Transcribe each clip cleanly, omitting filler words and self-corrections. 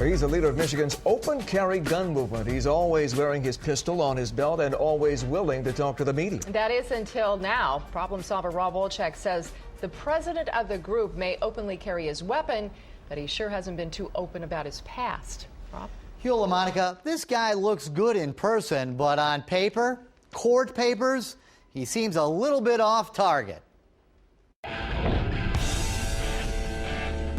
He's the leader of Michigan's open carry gun movement. He's always wearing his pistol on his belt and always willing to talk to the media. That is until now. Problem solver Rob Wolchek says the president of the group may openly carry his weapon, but he sure hasn't been too open about his past. Rob? Hugh LaMonica, this guy looks good in person, but on paper, court papers, he seems a little bit off target.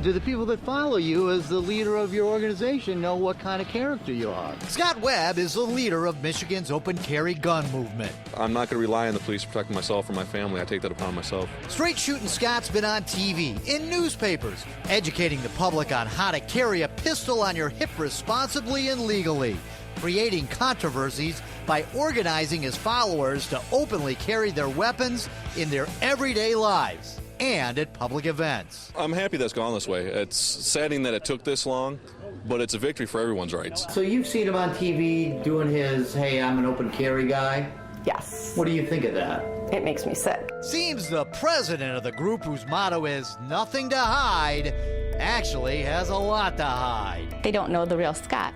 Do the people that follow you as the leader of your organization know what kind of character you are? Scott Webb is the leader of Michigan's open carry gun movement. I'm not going to rely on the police to protect myself or my family. I take that upon myself. Straight shooting Scott's been on TV, in newspapers, educating the public on how to carry a pistol on your hip responsibly and legally, creating controversies by organizing his followers to openly carry their weapons in their everyday lives and at public events. I'm happy that's gone this way. It's saddening that it took this long, but it's a victory for everyone's rights. So you've seen him on TV doing his, hey, I'm an open carry guy? Yes. What do you think of that? It makes me sick. Seems the president of the group, whose motto is nothing to hide, actually has a lot to hide. They don't know the real Scott.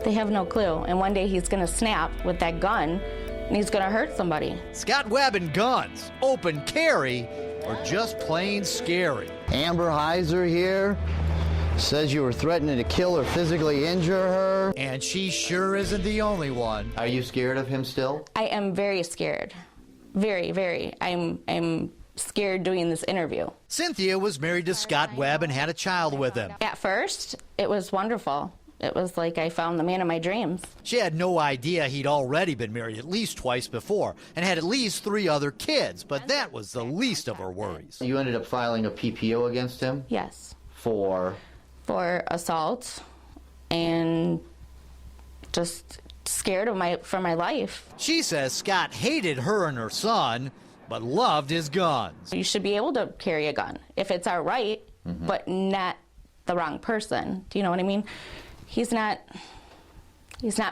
They have no clue. And one day he's going to snap with that gun and he's going to hurt somebody. Scott Webb and guns, open carry, or just plain scary. Amber Heiser here says you were threatening to kill or physically injure her. And she sure isn't the only one. Are you scared of him still? I am very scared. Very, very. I'm scared doing this interview. Cynthia was married to Scott Webb and had a child with him. At first, it was wonderful. It was like I found the man of my dreams. She had no idea he'd already been married at least twice before and had at least 3 other kids, but that was the least of her worries. You ended up filing a PPO against him? Yes. For assault and just scared of for my life. She says Scott hated her and her son, but loved his guns. You should be able to carry a gun if it's our right, but not the wrong person. Do you know what I mean? He's not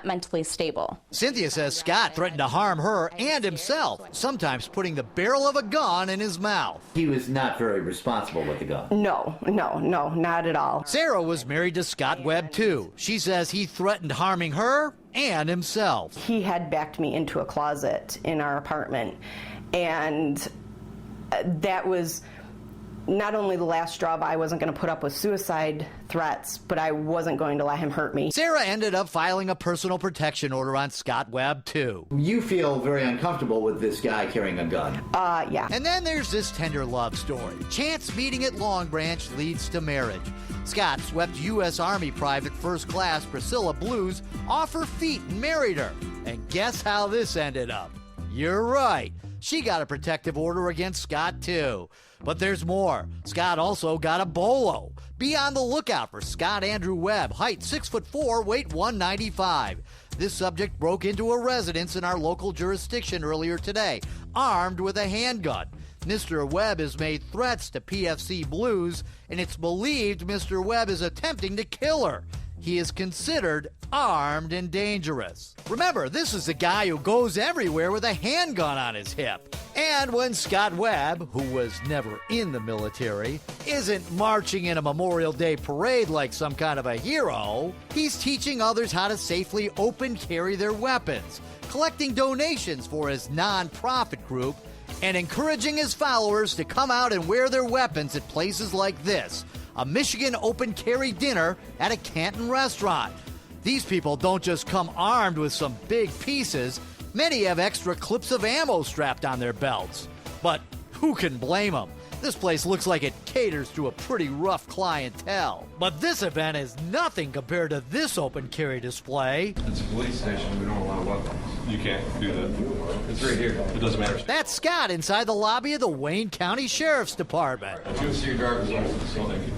mentally stable. Cynthia says Scott threatened to harm her and himself, sometimes putting the barrel of a gun in his mouth. He was not very responsible with the gun. No, not at all. Sarah was married to Scott Webb, too. She says he threatened harming her and himself. He had backed me into a closet in our apartment, and that was not only the last straw, but I wasn't going to put up with suicide threats, but I wasn't going to let him hurt me. Sarah ended up filing a personal protection order on Scott Webb, too. You feel very uncomfortable with this guy carrying a gun? Yeah. And then there's this tender love story. Chance meeting at Long Branch leads to marriage. Scott swept U.S. Army Private First Class Priscilla Blues off her feet and married her. And guess how this ended up? You're right. She got a protective order against Scott, too. But there's more. Scott also got a bolo. Be on the lookout for Scott Andrew Webb, height 6'4", weight 195. This subject broke into a residence in our local jurisdiction earlier today, armed with a handgun. Mr. Webb has made threats to PFC Blues, and it's believed Mr. Webb is attempting to kill her. He is considered armed and dangerous. Remember, this is a guy who goes everywhere with a handgun on his hip. And when Scott Webb, who was never in the military, isn't marching in a Memorial Day parade like some kind of a hero, he's teaching others how to safely open carry their weapons, collecting donations for his non-profit group, and encouraging his followers to come out and wear their weapons at places like this, a Michigan open carry dinner at a Canton restaurant. These people don't just come armed with some big pieces. Many have extra clips of ammo strapped on their belts. But who can blame them? This place looks like it caters to a pretty rough clientele. But this event is nothing compared to this open carry display. It's a police station. We don't allow weapons. You can't do that. It's right here. It doesn't matter. That's Scott inside the lobby of the Wayne County Sheriff's Department. If you see your driver's license, so thank you.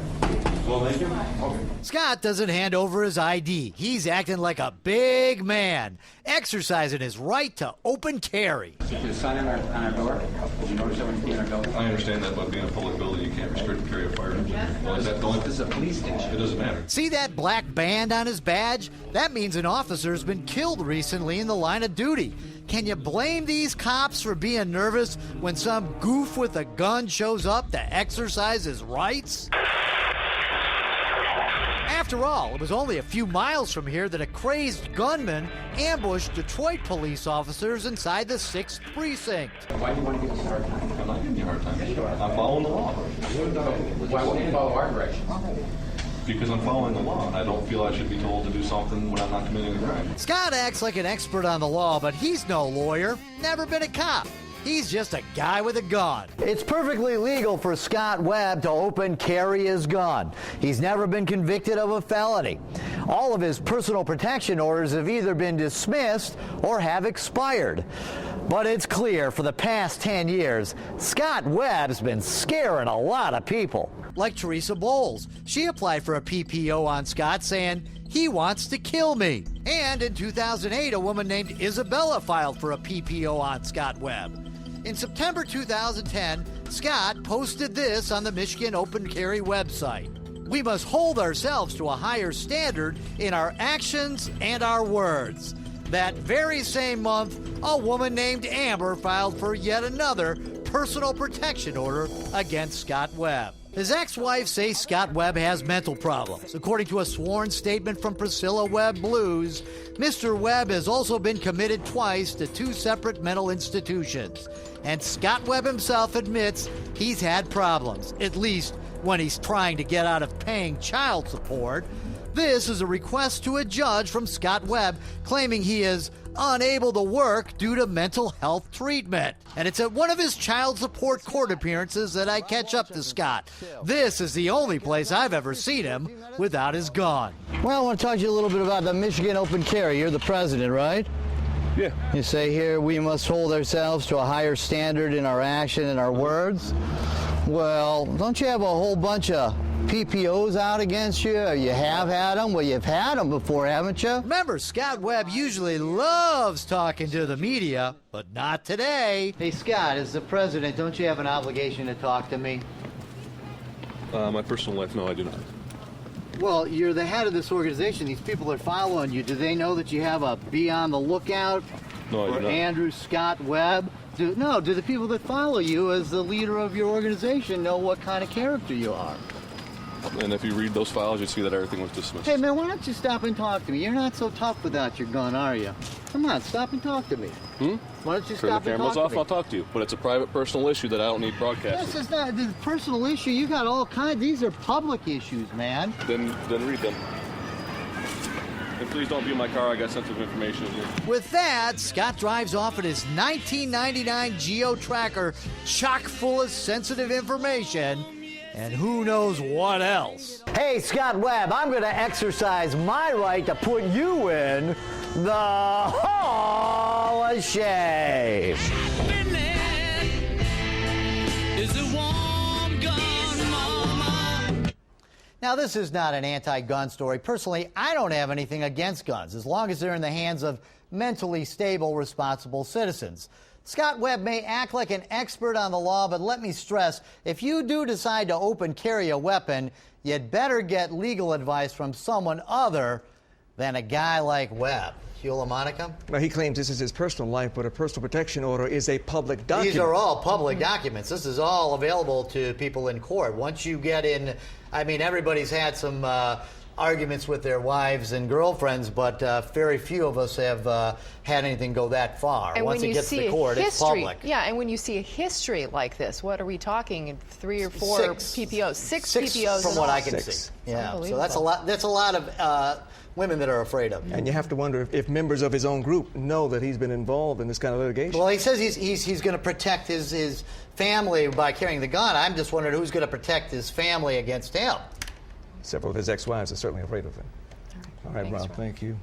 Well, thank you. Okay. Scott doesn't hand over his ID. He's acting like a big man, exercising his right to open carry. There's a sign on our door. Did you notice that when you came in our building? I understand that, but being a public building, you can't restrict carry of firearms. Well, is that the only? This is a police station. It doesn't matter. See that black band on his badge? That means an officer's been killed recently in the line of duty. Can you blame these cops for being nervous when some goof with a gun shows up to exercise his rights? After all, it was only a few miles from here that a crazed gunman ambushed Detroit police officers inside the 6th precinct. Why do you want to give us a hard time? I'm not giving you a hard time. I'm following the law. Why won't you follow our directions? Because I'm following the law, and I don't feel I should be told to do something when I'm not committing a crime. Scott acts like an expert on the law, but he's no lawyer, never been a cop. He's just a guy with a gun. It's perfectly legal for Scott Webb to open carry his gun. He's never been convicted of a felony. All of his personal protection orders have either been dismissed or have expired. But it's clear for the past 10 years, Scott Webb's been scaring a lot of people. Like Teresa Bowles. She applied for a PPO on Scott saying, "He wants to kill me." And in 2008, a woman named Isabella filed for a PPO on Scott Webb. In September 2010, Scott posted this on the Michigan Open Carry website. "We must hold ourselves to a higher standard in our actions and our words." That very same month, a woman named Amber filed for yet another personal protection order against Scott Webb. His ex-wife says Scott Webb has mental problems. According to a sworn statement from Priscilla Webb Blues, Mr. Webb has also been committed twice to 2 separate mental institutions. And Scott Webb himself admits he's had problems, at least when he's trying to get out of paying child support. This is a request to a judge from Scott Webb claiming he is unable to work due to mental health treatment. And it's at one of his child support court appearances that I catch up to Scott. This is the only place I've ever seen him without his gun. Well, I want to talk to you a little bit about the Michigan Open Carry. You're the president, right? Yeah. You say here we must hold ourselves to a higher standard in our action and our words. Well, don't you have a whole bunch of PPOs out against you? Or you have had them? Well, you've had them before, haven't you? Remember, Scott Webb usually loves talking to the media, but not today. Hey, Scott, as the president, don't you have an obligation to talk to me? My personal life, no, I do not. Well, you're the head of this organization. These people are following you. Do they know that you have a be on the lookout No, I do for not. Andrew Scott Webb? Do the people that follow you as the leader of your organization know what kind of character you are? And if you read those files, you see that everything was dismissed. Hey, man, why don't you stop and talk to me? You're not so tough without your gun, are you? Come on, stop and talk to me. Why don't you Turn the stop and cameras talk off, to me? I'll talk to you. But it's a private, personal issue that I don't need broadcasted. This is not this is a personal issue. You got all kinds. These are public issues, man. Then read them. And please don't view my car. I got sensitive information in here. With that, Scott drives off in his 1999 Geo Tracker chock full of sensitive information and who knows what else. Hey, Scott Webb, I'm going to exercise my right to put you in the Hall of Shame. Now, this is not an anti-gun story. Personally, I don't have anything against guns, as long as they're in the hands of mentally stable, responsible citizens. Scott Webb may act like an expert on the law, but let me stress, if you do decide to open carry a weapon, you'd better get legal advice from someone other than a guy like Webb. Hugh Monica? Now, he claims this is his personal life, but a personal protection order is a public document. These are all public documents. This is all available to people in court. Once you get in, I mean, everybody's had some arguments with their wives and girlfriends, but very few of us have had anything go that far. And once when it you gets to see the court, a it's public. Yeah, and when you see a history like this, what are we talking? 3 or 4 Six. PPOs, six Six PPOs from in what all. I can Six. see. Yeah, so Unbelievable. that's a lot of women that are afraid of him. And you have to wonder if members of his own group know that he's been involved in this kind of litigation. Well, he says he's going to protect his family by carrying the gun. I'm just wondering who's going to protect his family against him. Several of his ex-wives are certainly afraid of him. All right, Thanks, Rob, Rob. thank you.